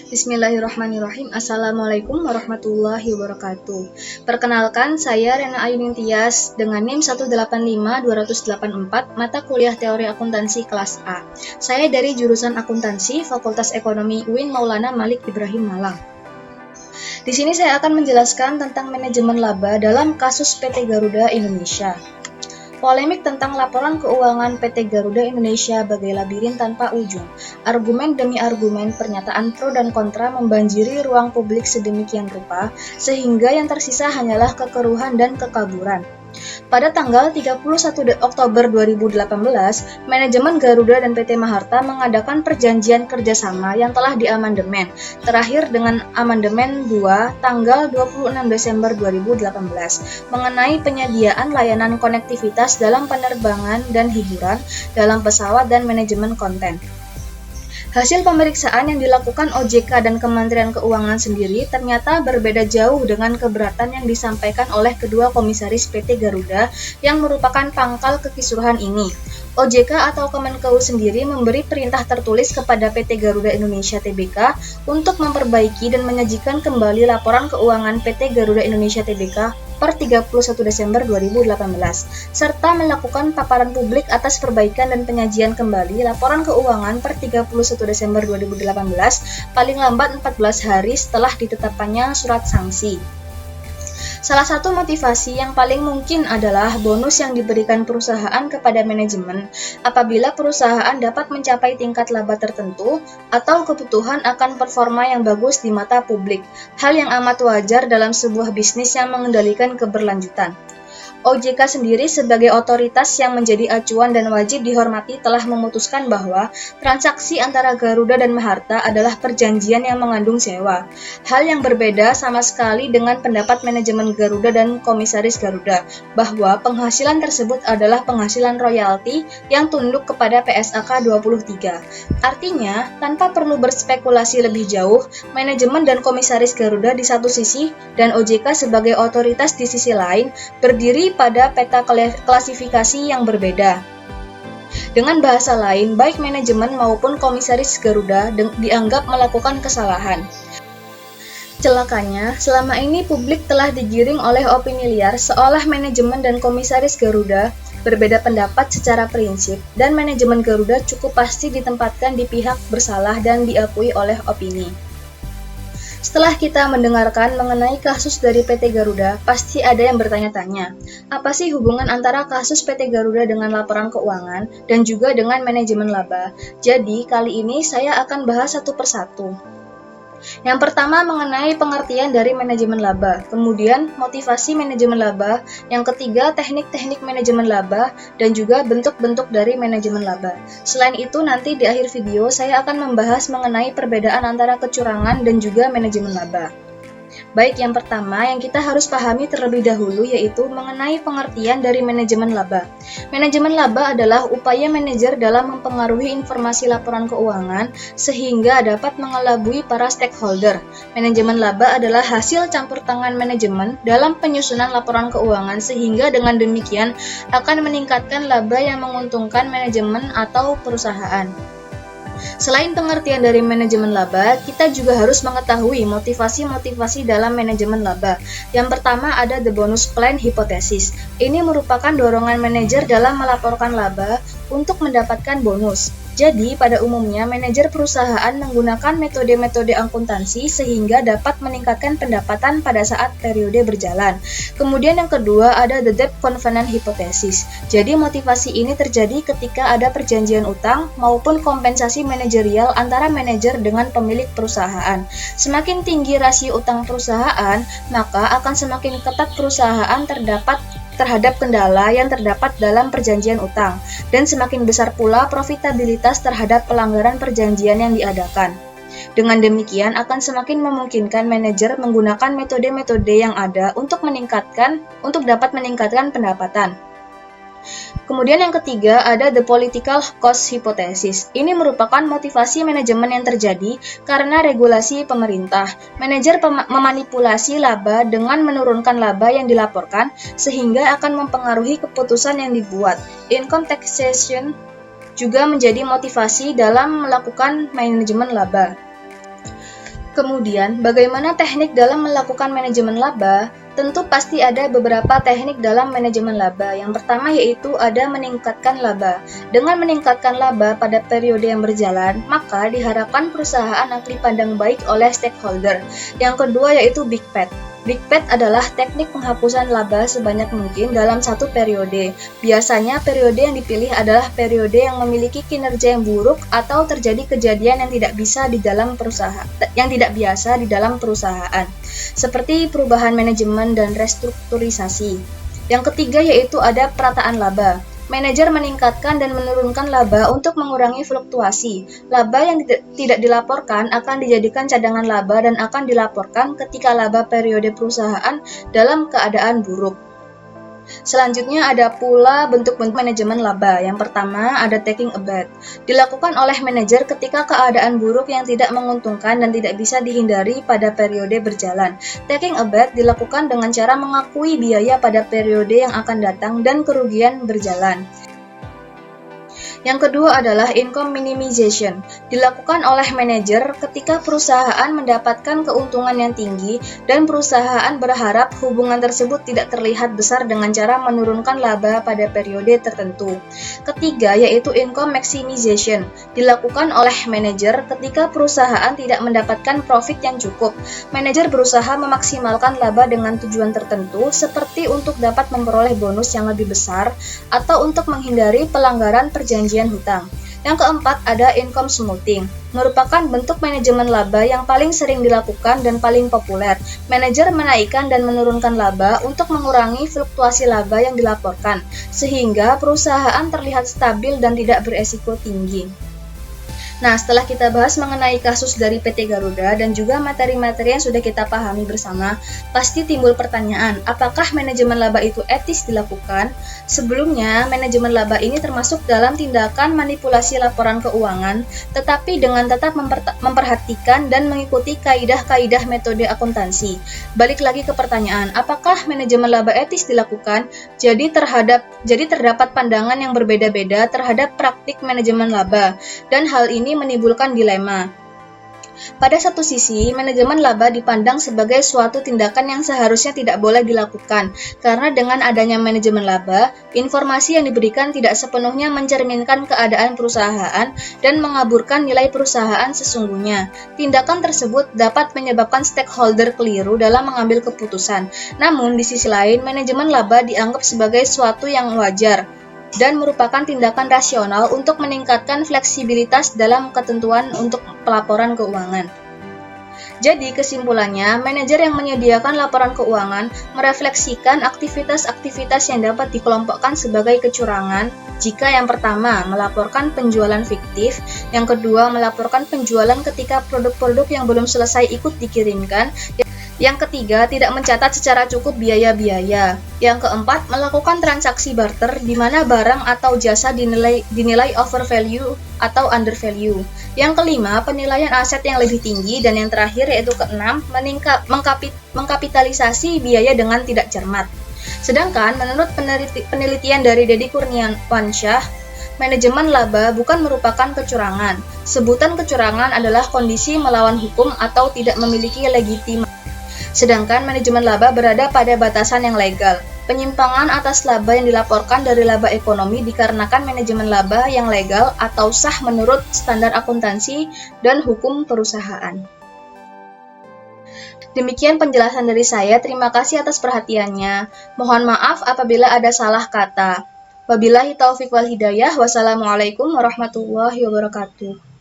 Bismillahirrahmanirrahim. Assalamualaikum warahmatullahi wabarakatuh. Perkenalkan, saya Rena Ayuning Tias dengan NIM 185284, mata kuliah Teori Akuntansi kelas A. Saya dari jurusan Akuntansi, Fakultas Ekonomi UIN Maulana Malik Ibrahim Malang. Di sini saya akan menjelaskan tentang manajemen laba dalam kasus PT Garuda Indonesia. Polemik tentang laporan keuangan PT Garuda Indonesia bagai labirin tanpa ujung. Argumen demi argumen, pernyataan pro dan kontra membanjiri ruang publik sedemikian rupa, sehingga yang tersisa hanyalah kekeruhan dan kekaburan. Pada tanggal 31 Oktober 2018, manajemen Garuda dan PT Maharta mengadakan perjanjian kerjasama yang telah diamandemen, terakhir dengan amandemen 2 tanggal 26 Desember 2018, mengenai penyediaan layanan konektivitas dalam penerbangan dan hiburan, dalam pesawat dan manajemen konten. Hasil pemeriksaan yang dilakukan OJK dan Kementerian Keuangan sendiri ternyata berbeda jauh dengan keberatan yang disampaikan oleh kedua komisaris PT Garuda yang merupakan pangkal kekisruhan ini. OJK atau Kemenkeu sendiri memberi perintah tertulis kepada PT Garuda Indonesia Tbk untuk memperbaiki dan menyajikan kembali laporan keuangan PT Garuda Indonesia Tbk per 31 Desember 2018, serta melakukan paparan publik atas perbaikan dan penyajian kembali laporan keuangan per 31 Desember 2018 paling lambat 14 hari setelah ditetapkannya surat sanksi. Salah satu motivasi yang paling mungkin adalah bonus yang diberikan perusahaan kepada manajemen apabila perusahaan dapat mencapai tingkat laba tertentu atau kebutuhan akan performa yang bagus di mata publik, hal yang amat wajar dalam sebuah bisnis yang mengendalikan keberlanjutan. OJK sendiri sebagai otoritas yang menjadi acuan dan wajib dihormati telah memutuskan bahwa transaksi antara Garuda dan Maharta adalah perjanjian yang mengandung sewa. Hal yang berbeda sama sekali dengan pendapat manajemen Garuda dan komisaris Garuda, bahwa penghasilan tersebut adalah penghasilan royalti yang tunduk kepada PSAK 23. Artinya, tanpa perlu berspekulasi lebih jauh, manajemen dan komisaris Garuda di satu sisi dan OJK sebagai otoritas di sisi lain berdiri pada peta klasifikasi yang berbeda. Dengan bahasa lain, baik manajemen maupun komisaris Garuda dianggap melakukan kesalahan. Celakanya, selama ini publik telah digiring oleh opini liar seolah manajemen dan komisaris Garuda berbeda pendapat secara prinsip dan manajemen Garuda cukup pasti ditempatkan di pihak bersalah dan diakui oleh opini. Setelah kita mendengarkan mengenai kasus dari PT Garuda, pasti ada yang bertanya-tanya, apa sih hubungan antara kasus PT Garuda dengan laporan keuangan dan juga dengan manajemen laba? Jadi, kali ini saya akan bahas satu persatu. Yang pertama mengenai pengertian dari manajemen laba, kemudian motivasi manajemen laba, yang ketiga teknik-teknik manajemen laba, dan juga bentuk-bentuk dari manajemen laba. Selain itu nanti di akhir video saya akan membahas mengenai perbedaan antara kecurangan dan juga manajemen laba. Baik, yang pertama yang kita harus pahami terlebih dahulu yaitu mengenai pengertian dari manajemen laba. Manajemen laba adalah upaya manajer dalam mempengaruhi informasi laporan keuangan sehingga dapat mengelabui para stakeholder. Manajemen laba adalah hasil campur tangan manajemen dalam penyusunan laporan keuangan sehingga dengan demikian akan meningkatkan laba yang menguntungkan manajemen atau perusahaan. Selain pengertian dari manajemen laba, kita juga harus mengetahui motivasi-motivasi dalam manajemen laba. Yang pertama ada the bonus plan hypothesis. Ini merupakan dorongan manajer dalam melaporkan laba untuk mendapatkan bonus. Jadi, pada umumnya manajer perusahaan menggunakan metode-metode akuntansi sehingga dapat meningkatkan pendapatan pada saat periode berjalan. Kemudian yang kedua ada the debt covenant hypothesis. Jadi, motivasi ini terjadi ketika ada perjanjian utang maupun kompensasi manajerial antara manajer dengan pemilik perusahaan. Semakin tinggi rasio utang perusahaan, maka akan semakin ketat perusahaan terhadap kendala yang terdapat dalam perjanjian utang, dan semakin besar pula profitabilitas terhadap pelanggaran perjanjian yang diadakan. Dengan demikian akan semakin memungkinkan manajer menggunakan metode-metode yang ada untuk dapat meningkatkan pendapatan. Kemudian yang ketiga ada the political cost hypothesis. Ini merupakan motivasi manajemen yang terjadi karena regulasi pemerintah. Manajer memanipulasi laba dengan menurunkan laba yang dilaporkan sehingga akan mempengaruhi keputusan yang dibuat. Income taxation juga menjadi motivasi dalam melakukan manajemen laba. Kemudian, bagaimana teknik dalam melakukan manajemen laba? Tentu pasti ada beberapa teknik dalam manajemen laba. Yang pertama yaitu ada meningkatkan laba. Dengan meningkatkan laba pada periode yang berjalan, maka diharapkan perusahaan akan dipandang baik oleh stakeholder. Yang kedua yaitu Big Bet. Big Bet adalah teknik penghapusan laba sebanyak mungkin dalam satu periode. Biasanya periode yang dipilih adalah periode yang memiliki kinerja yang buruk atau terjadi kejadian yang tidak biasa di dalam perusahaan, seperti perubahan manajemen dan restrukturisasi. Yang ketiga yaitu ada perataan laba. Manajer meningkatkan dan menurunkan laba untuk mengurangi fluktuasi. Laba yang tidak dilaporkan akan dijadikan cadangan laba dan akan dilaporkan ketika laba periode perusahaan dalam keadaan buruk. Selanjutnya ada pula bentuk-bentuk manajemen laba. Yang pertama ada taking a bet. Dilakukan oleh manajer ketika keadaan buruk yang tidak menguntungkan dan tidak bisa dihindari pada periode berjalan. Taking a bet dilakukan dengan cara mengakui biaya pada periode yang akan datang dan kerugian berjalan. Yang kedua adalah income minimization. Dilakukan oleh manajer ketika perusahaan mendapatkan keuntungan yang tinggi dan perusahaan berharap hubungan tersebut tidak terlihat besar dengan cara menurunkan laba pada periode tertentu. Ketiga yaitu income maximization. Dilakukan oleh manajer ketika perusahaan tidak mendapatkan profit yang cukup. Manajer berusaha memaksimalkan laba dengan tujuan tertentu seperti untuk dapat memperoleh bonus yang lebih besar atau untuk menghindari pelanggaran perjanjian hutang. Yang keempat ada income smoothing, merupakan bentuk manajemen laba yang paling sering dilakukan dan paling populer. Manajer menaikkan dan menurunkan laba untuk mengurangi fluktuasi laba yang dilaporkan, sehingga perusahaan terlihat stabil dan tidak beresiko tinggi. Nah, setelah kita bahas mengenai kasus dari PT Garuda dan juga materi-materi yang sudah kita pahami bersama, pasti timbul pertanyaan, apakah manajemen laba itu etis dilakukan? Sebelumnya, manajemen laba ini termasuk dalam tindakan manipulasi laporan keuangan, tetapi dengan tetap memperhatikan dan mengikuti kaidah-kaidah metode akuntansi. Balik lagi ke pertanyaan, apakah manajemen laba etis dilakukan? Jadi terdapat pandangan yang berbeda-beda terhadap praktik manajemen laba, dan hal ini menimbulkan dilema. Pada satu sisi, manajemen laba dipandang sebagai suatu tindakan yang seharusnya tidak boleh dilakukan, karena dengan adanya manajemen laba, informasi yang diberikan tidak sepenuhnya mencerminkan keadaan perusahaan dan mengaburkan nilai perusahaan sesungguhnya. Tindakan tersebut dapat menyebabkan stakeholder keliru dalam mengambil keputusan. Namun, di sisi lain, manajemen laba dianggap sebagai suatu yang wajar dan merupakan tindakan rasional untuk meningkatkan fleksibilitas dalam ketentuan untuk pelaporan keuangan. Jadi, kesimpulannya, manajer yang menyediakan laporan keuangan merefleksikan aktivitas-aktivitas yang dapat dikelompokkan sebagai kecurangan jika yang pertama melaporkan penjualan fiktif, yang kedua melaporkan penjualan ketika produk-produk yang belum selesai ikut dikirimkan, yang ketiga, tidak mencatat secara cukup biaya-biaya. Yang keempat, melakukan transaksi barter di mana barang atau jasa dinilai overvalue atau undervalue. Yang kelima, penilaian aset yang lebih tinggi. Dan yang terakhir yaitu keenam, mengkapitalisasi biaya dengan tidak cermat. Sedangkan menurut penelitian dari Deddy Kurniawansyah, manajemen laba bukan merupakan kecurangan. Sebutan kecurangan adalah kondisi melawan hukum atau tidak memiliki legitimasi. Sedangkan manajemen laba berada pada batasan yang legal. Penyimpangan atas laba yang dilaporkan dari laba ekonomi dikarenakan manajemen laba yang legal atau sah menurut standar akuntansi dan hukum perusahaan. Demikian penjelasan dari saya. Terima kasih atas perhatiannya. Mohon maaf apabila ada salah kata. Wabillahi taufiq wal hidayah. Wassalamualaikum warahmatullahi wabarakatuh.